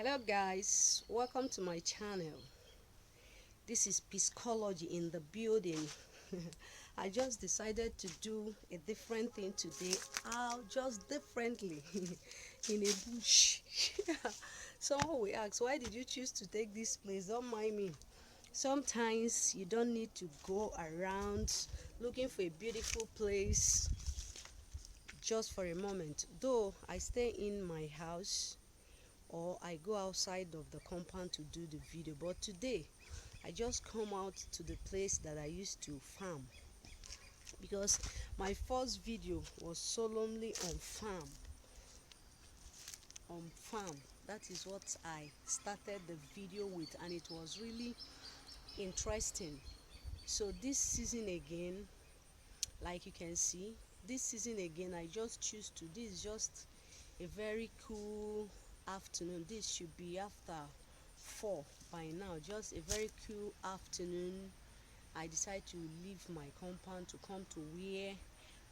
Hello guys, welcome to my channel. This is Psychology in the building. I just decided to do a different thing today. I'll just differently in a bush. Someone will ask, why did you choose to take this place? Don't mind me. Sometimes you don't need to go around looking for a beautiful place just for a moment. Though I stay in my house or I go outside of the compound to do the video, but today I just come out to the place that I used to farm, because my first video was solemnly on farm. That is what I started the video with, and it was really interesting. So this season again, like you can see, this season again I just choose to, this is just a very cool afternoon. This should be after 4 by now, just a very cool afternoon. I decided to leave my compound to come to where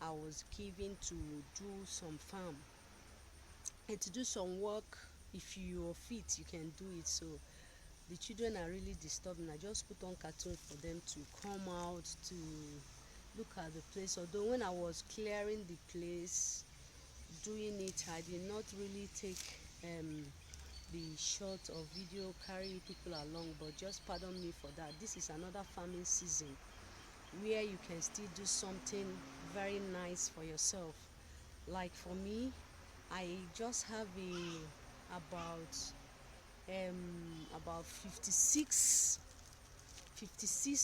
I was given to do some farm and to do some work. If you're fit, you can do it. So the children are really disturbing. I just put on cartoon for them to come out to look at the place. Although when I was clearing the place, doing it, I did not really take the shot of video, carry people along, but just pardon me for that. This is another farming season where you can still do something very nice for yourself. Like for me, I just have about 56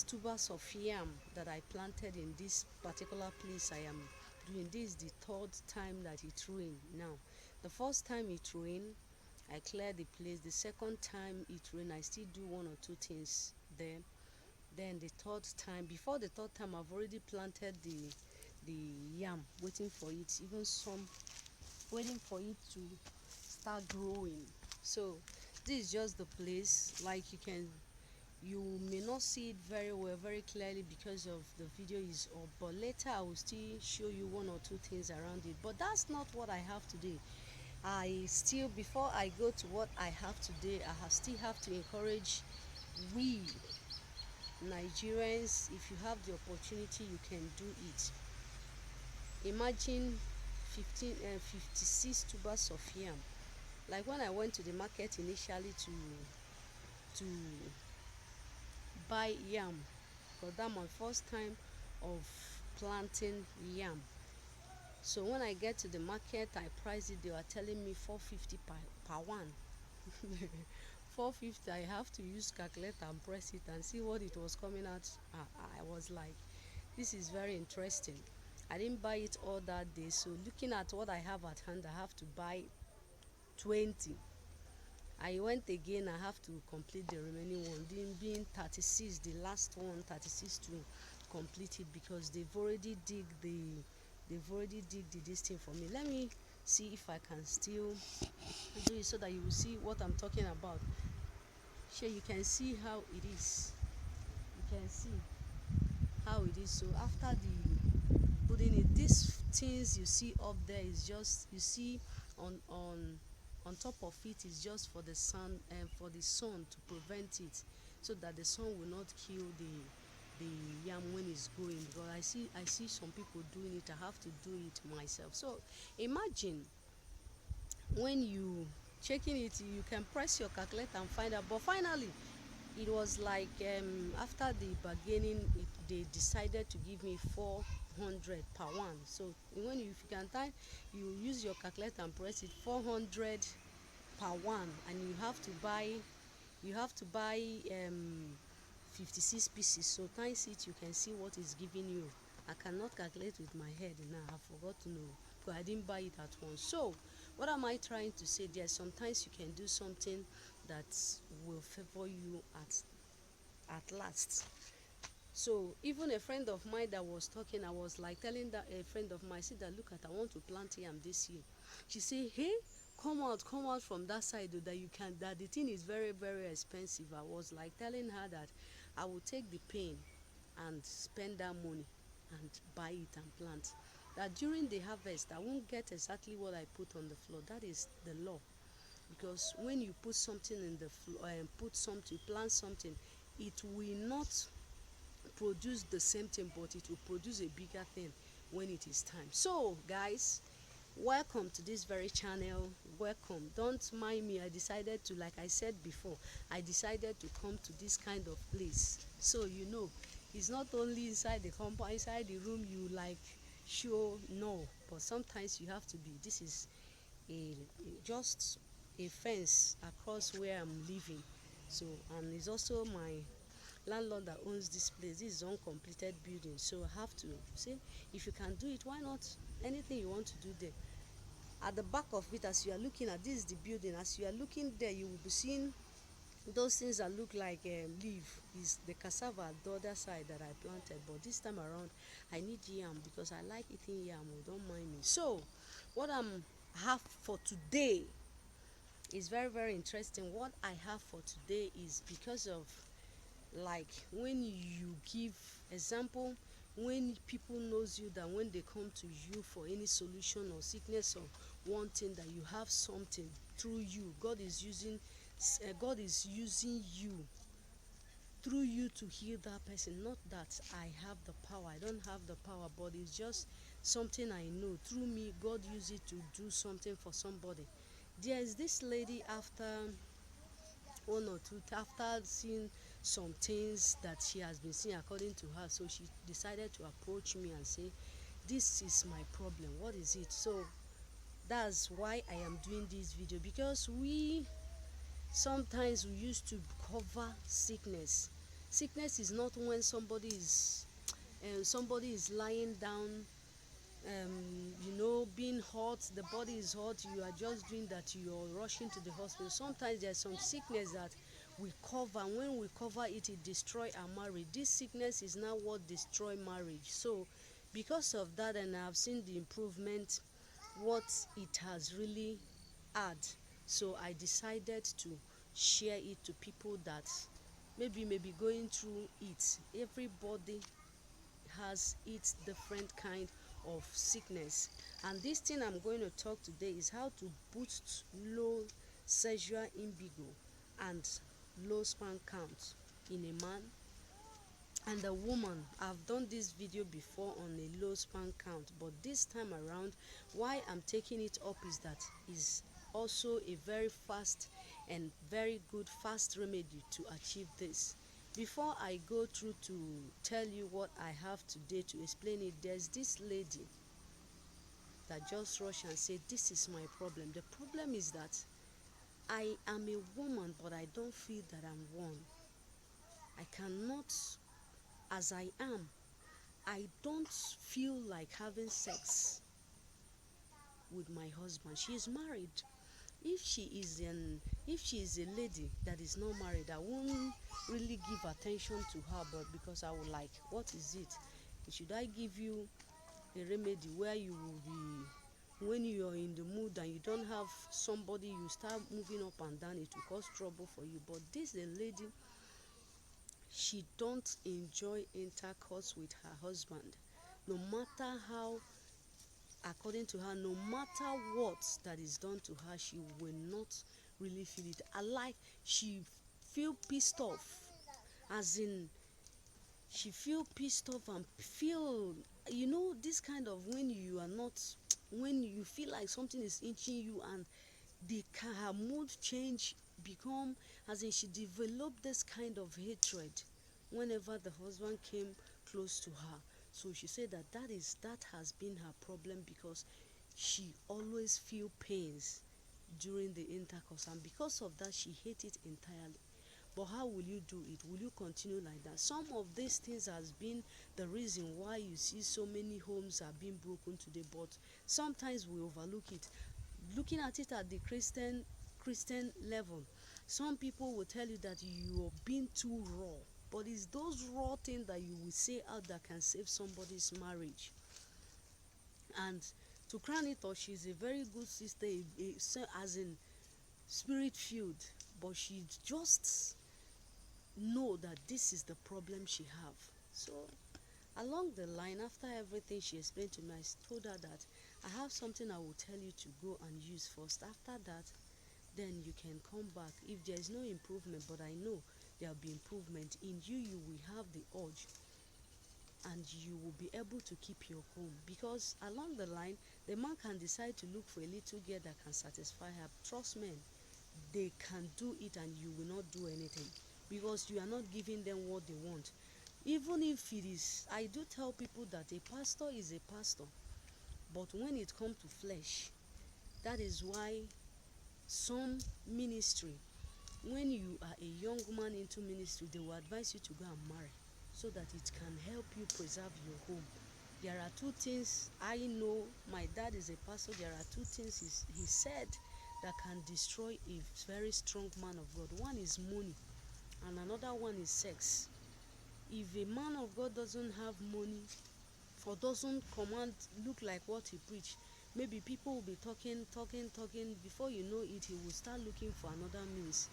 tubers of yam that I planted in this particular place I am doing. This is the third time that it rained. Now, the first time it rained, I cleared the place. The second time it rained, I still do one or two things there. Then the third time, before the third time, I've already planted the yam, waiting for it, even some waiting for it to start growing. So this is just the place. Like you may not see it very well, very clearly, because of the video is up, but later I will still show you one or two things around it. But that's not what I have today. Before I go to what I have today, still have to encourage we Nigerians. If you have the opportunity, you can do it. Imagine 56 tubers of yam. Like when I went to the market initially to buy yam, because that's my first time of planting yam. So when I get to the market, I priced it. They were telling me 450 per one. 450. I have to use calculator and press it and see what it was coming out. I was like, this is very interesting. I didn't buy it all that day, so looking at what I have at hand, I have to buy 20. I went again, I have to complete the remaining one, being 36, the last one, 36 to complete it, because they've already dig the this thing for me. Let me see if I can still do it so that you will see what I'm talking about. Sure, you can see how it is. You can see how it is. So after the putting it, these things you see up there is just, you see on top of it is just for the sun, and for the sun to prevent it, so that the sun will not kill the yam when it's growing. Because I see some people doing it, I have to do it myself. So imagine when you checking it, you can press your calculator and find out. But finally, it was like after the bargaining, they decided to give me 400 per one. So when if you can time, you use your calculator and press it, 400 per one, and you have to buy 56 pieces. So times it, you can see what is giving you. I cannot calculate with my head now, I forgot to know, because I didn't buy it at once. So what am I trying to say there? Sometimes you can do something that will favor you at last. So even a friend of mine that was talking, I was like telling that a friend of mine, I said that, look at, I want to plant yam this year. She said, hey, come out from that side, though, that you can, that the thing is very, very expensive. I was like telling her that I will take the pain and spend that money and buy it and plant. That during the harvest, I won't get exactly what I put on the floor. That is the law. because when you put something in the plant something, it will not produce the same thing, but it will produce a bigger thing when it is time. So guys, welcome to this very channel. Welcome. Don't mind me, I decided to, like I said before, I decided to come to this kind of place. So it's not only inside the compound, inside the room you like show, no, but sometimes you have to be. This is just a fence across where I'm living. So, and it's also my landlord that owns this place. This is uncompleted building, so I have to say, if you can do it, why not? Anything you want to do there. At the back of it, as you are looking at, this is the building. As you are looking there, you will be seeing those things that look like leaf. Is the cassava at the other side that I planted, but this time around I need yam because I like eating yam. Oh, don't mind me. So what I'm have for today is very, very interesting. What I have for today is because of, like, when you give example, when people knows you, that when they come to you for any solution or sickness or one thing, that you have something through you. God is using you, through you, to heal that person. Not that I have the power, I don't have the power, but it's just something I know. Through me, God used it to do something for somebody. There is this lady, after one or two, after seeing some things that she has been seeing according to her, so she decided to approach me and say, this is my problem, what is it? So that's why I am doing this video, because we sometimes we used to cover sickness. Sickness is not when somebody is lying down, being hot, the body is hot, you are just doing that, you are rushing to the hospital. Sometimes there's some sickness that we cover, and when we cover it, it destroy our marriage. This sickness is now what destroy marriage. So because of that, and I've seen the improvement, what it has really had, so I decided to share it to people that maybe going through it. Everybody has its different kind of sickness, and this thing I'm going to talk today is how to boost low sexual libido and low sperm count in a man and a woman. I've done this video before on a low sperm count, but this time around, why I'm taking it up is that is also a very fast and very good fast remedy to achieve this. Before I go through to tell you what I have today to explain it, there's this lady that just rushed and said, this is my problem. The problem is that I am a woman, but I don't feel that I'm one. I cannot, as I am, I don't feel like having sex with my husband. She is married. If she is a lady that is not married, I won't really give attention to her, but because I would like, what is it? Should I give you a remedy where you will be, when you are in the mood and you don't have somebody, you start moving up and down, it will cause trouble for you. But this a lady, she don't enjoy intercourse with her husband, no matter how, according to her, no matter what that is done to her, she will not really feel it. She feel pissed off, as in she feel pissed off and feel, this kind of, when you are not, when you feel like something is inching you, and her mood change, become, as in she developed this kind of hatred whenever the husband came close to her. So she said that has been her problem, because she always feel pains during the intercourse, and because of that she hates it entirely. But how will you do it? Will you continue like that? Some of these things has been the reason why you see so many homes are being broken today, but sometimes we overlook it. Looking at it at the Christian level, some people will tell you that you are being too raw, but it's those raw things that you will say out that can save somebody's marriage. And to crown it off, she's a very good sister, as in spirit filled, but she just know that this is the problem she have. So along the line, after everything she explained to me, I told her that I have something I will tell you to go and use first. After that, then you can come back. If there is no improvement, but I know there will be improvement in you, you will have the urge and you will be able to keep your home, because along the line the man can decide to look for a little girl that can satisfy her. Trust men, they can do it and you will not do anything, because you are not giving them what they want. Even if it is, I do tell people that a pastor is a pastor, but when it comes to flesh, that is why some ministry, when you are a young man into ministry, they will advise you to go and marry so that it can help you preserve your home. There are two things I know. My dad is a pastor. There are two things he said that can destroy a very strong man of God. One is money, and another one is sex. If a man of God doesn't have money or doesn't command, look like what he preached, maybe people will be talking. Before you know it, he will start looking for another means.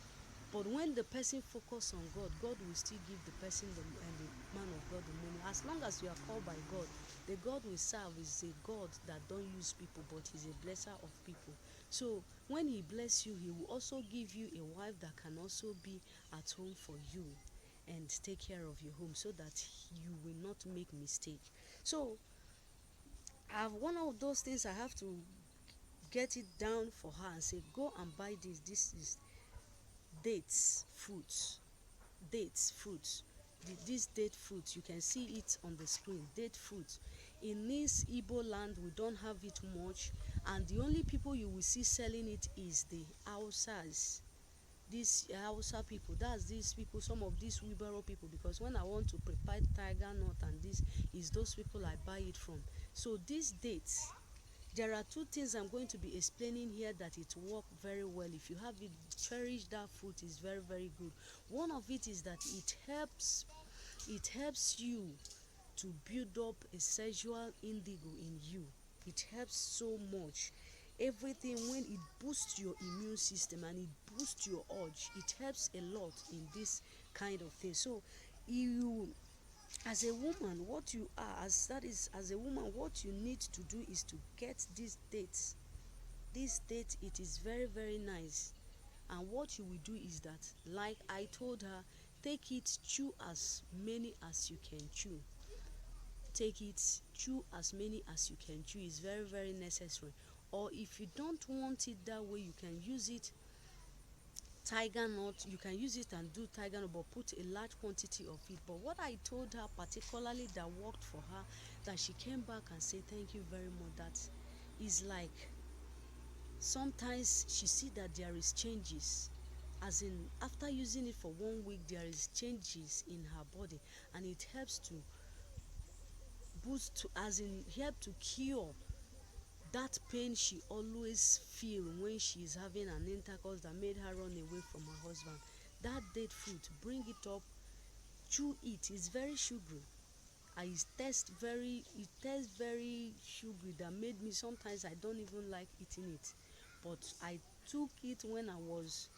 But when the person focus on God, God will still give the person and the man of God the money. As long as you are called by God, the God we serve is a God that don't use people, but he's a blesser of people. So when he bless you, he will also give you a wife that can also be at home for you and take care of your home, so that you will not make mistake. So one of those things I have to get it down for her and say, go and buy this. This is dates, fruits, this date fruit, you can see it on the screen. Date fruit, in this Igbo land we don't have it much, and the only people you will see selling it is the Hausas. These Hausa people, that's these people, some of these wheelbarrow people, because when I want to prepare tiger nut, and this is those people I buy it from. So these dates, there are two things I'm going to be explaining here that it work very well. If you have it, cherish that fruit, is very, very good. One of it is that it helps you to build up a sexual indigo in you. It helps so much. Everything, when it boosts your immune system and it boosts your urge, it helps a lot in this kind of thing. So you, as a woman, what you are, as a woman, what you need to do is to get these dates. This date, it is very, very nice. And what you will do is that, like I told her, take it, chew as many as you can chew. Take it, chew as many as you can chew. Is very, very necessary. Or if you don't want it that way, you can use it tiger nut. You can use it and do tiger nut, but put a large quantity of it. But what I told her particularly that worked for her, that she came back and said thank you very much, that is like, sometimes she see that there is changes, as in after using it for 1 week, there is changes in her body, and it helps to boost to, as in help to cure that pain she always feel when she is having an intercourse that made her run away from her husband. That date fruit, bring it up, chew it. It's very sugary. It tastes very sugary, that made me, sometimes I don't even like eating it. But I took it when I was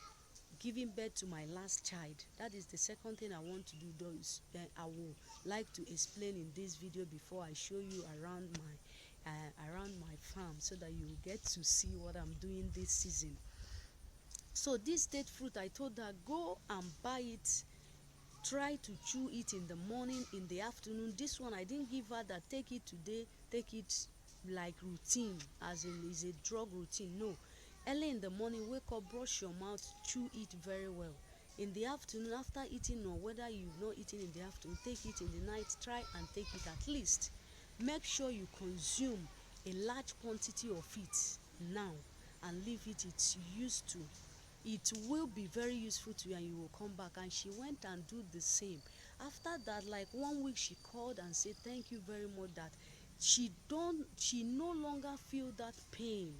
giving birth to my last child. That is the second thing I want to do. Those I will like to explain in this video before I show you around my farm, so that you will get to see what I'm doing this season. So this date fruit, I told her, go and buy it. Try to chew it in the morning, in the afternoon. This one I didn't give her that take it today, take it like routine, as in is a drug routine. No, early in the morning, wake up, brush your mouth, chew it very well. In the afternoon, after eating, or whether you've not eaten in the afternoon, take it in the night. Try and take it at least. Make sure you consume a large quantity of it now, and leave it. It's used to, it will be very useful to you, and you will come back. And she went and do the same. After that, like 1 week, she called and said thank you very much, that she no longer feel that pain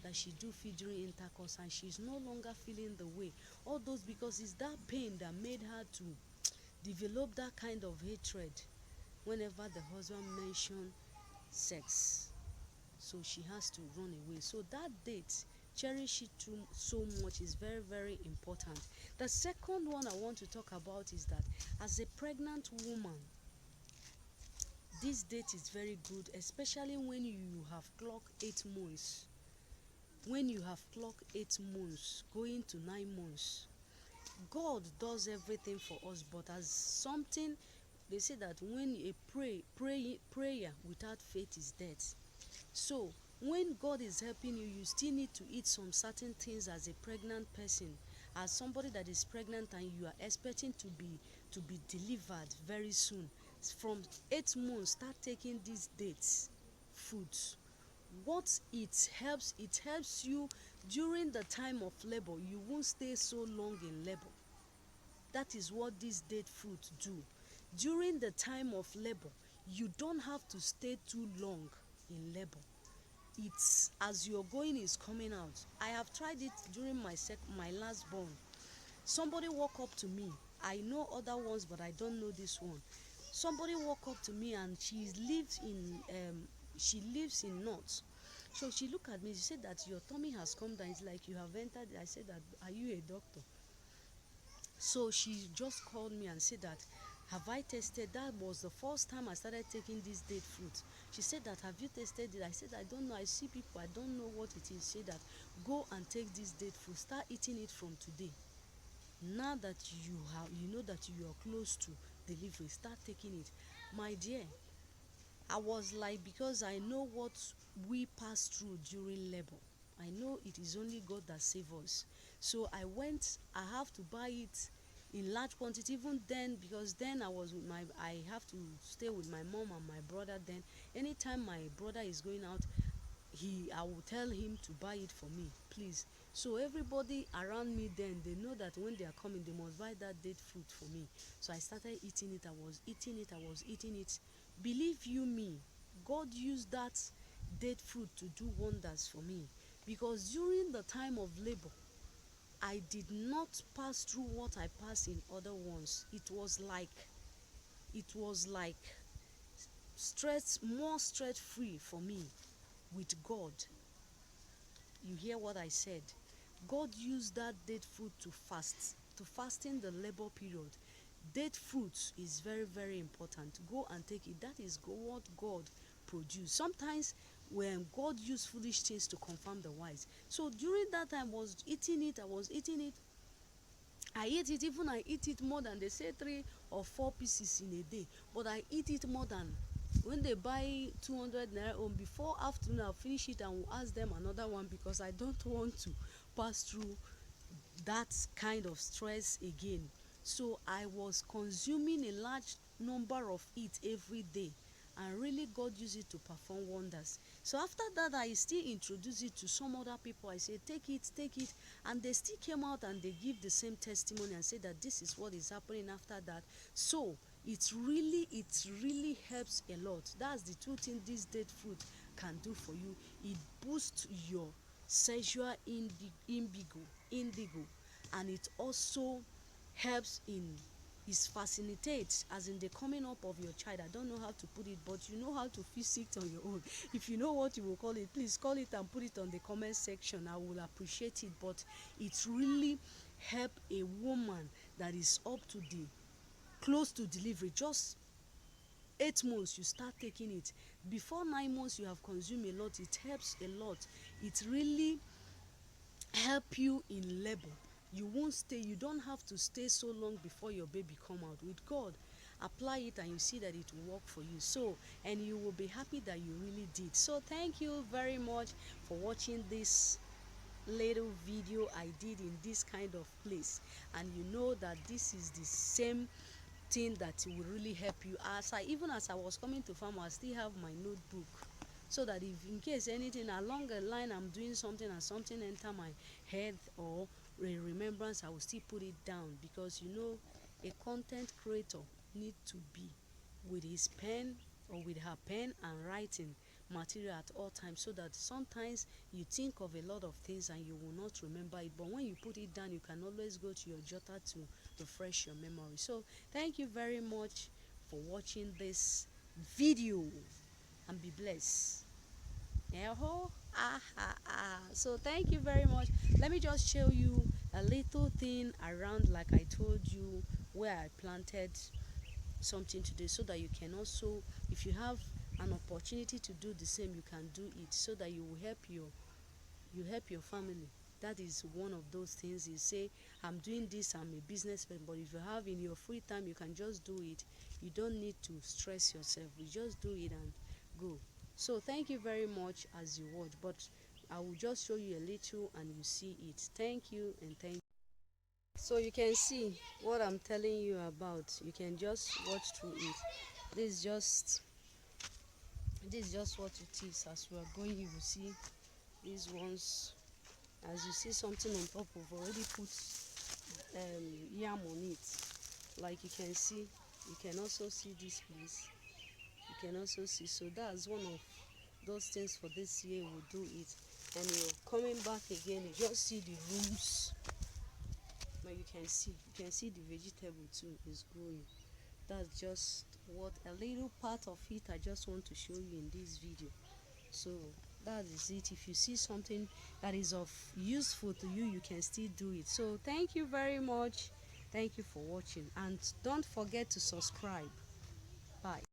that she do feel during intercourse, and she's no longer feeling the way. All those, because it's that pain that made her to develop that kind of hatred whenever the husband mention sex. So she has to run away. So that date, cherish it too so much, is very, very important. The second one I want to talk about is that, as a pregnant woman, this date is very good, especially when you have clocked 8 months. when you have clocked 8 months going to 9 months, God does everything for us, but as something, they say that when a prayer without faith is dead. So when God is helping you, you still need to eat some certain things as a pregnant person, as somebody that is pregnant and you are expecting to be delivered very soon. From 8 months, start taking these dates foods. What it helps you during the time of labor. You won't stay so long in labor. That is what these date fruits do. During the time of labor, you don't have to stay too long in labor. It's as your going is coming out. I have tried it during my last born. Somebody walk up to me. I know other ones, but I don't know this one. Somebody walk up to me, and she lives in North. So she looked at me. She said that your tummy has come down. It's like you have entered. I said that, are you a doctor? So she just called me and said that, have I tested? That was the first time I started taking this date fruit. She said that, have you tested it? I said, I don't know. I see people, I don't know what it is. She said that, go and take this date fruit. Start eating it from today. Now that you know that you are close to delivery, start taking it. My dear, I was like, because I know what we pass through during labor. I know it is only God that saves us. So I went, I have to buy it in large quantity. Even then, because then I have to stay with my mom and my brother. Then anytime my brother is going out, I will tell him to buy it for me, please. So everybody around me, then they know that when they are coming, they must buy that date fruit for me. So I started eating it. I was eating it. Believe you me, God used that date fruit to do wonders for me, because during the time of labor, I did not pass through what I passed in other ones. It was like more stress free for me with God. You hear what I said? God used that date fruit to fasten the labor period. Date fruit is very, very important. Go and take it. That is what God produced. Sometimes when God used foolish things to confirm the wise. So during that time, I was eating it. I eat it, even I eat it more than, they say, 3 or 4 pieces in a day. But I eat it more than, when they buy 200 naira home, before afternoon I'll finish it and will ask them another one, because I don't want to pass through that kind of stress again. So I was consuming a large number of it every day, and really God used it to perform wonders. So after that, I still introduced it to some other people. I said, take it, and they still came out and they give the same testimony and said that this is what is happening after that. So it really helps a lot. That's the two things this date fruit can do for you. It boosts your sexual indigo, and it also helps in, is facilitates as in the coming up of your child. I don't know how to put it, but you know how to fix it on your own. If you know what you will call it, please call it and put it on the comment section. I will appreciate it. But it really help a woman that is up to the close to delivery. Just 8 months you start taking it. Before 9 months you have consumed a lot. It helps a lot. It really help you in labor. You don't have to stay so long before your baby come out. With God, apply it and you see that it will work for you. So, and you will be happy that you really did. So thank you very much for watching this little video I did in this kind of place. And you know that this is the same thing that will really help you. As I was coming to farm, I still have my notebook, so that if in case anything along the line I'm doing something and something enter my head or a remembrance, I will still put it down. Because a content creator need to be with his pen or with her pen and writing material at all times, so that sometimes you think of a lot of things and you will not remember it, but when you put it down, you can always go to your jotter to refresh your memory. So thank you very much for watching this video, and be blessed. So thank you very much. Let me just show you a little thing around, like I told you, where I planted something today, so that you can also, if you have an opportunity to do the same, you can do it, so that you will help you help your family. That is one of those things. You say, I'm doing this, I'm a businessman, but if you have in your free time, you can just do it. You don't need to stress yourself. You just do it and go. So thank you very much as you watch, but I will just show you a little and you see it. Thank you and thank you. So you can see what I'm telling you about. You can just watch through it. This is just this is just what it is. As we are going, you will see these ones. As you see something on top, of already put yam on it. Like you can see, you can also see this place. You can also see. So that's one of those things for this year. We'll do it. And you're coming back again, you just see the rooms. But you can see the vegetable too is growing. That's just what a little part of it I just want to show you in this video. So that is it. If you see something that is of useful to you, you can still do it. So thank you very much. Thank you for watching, and don't forget to subscribe. Bye.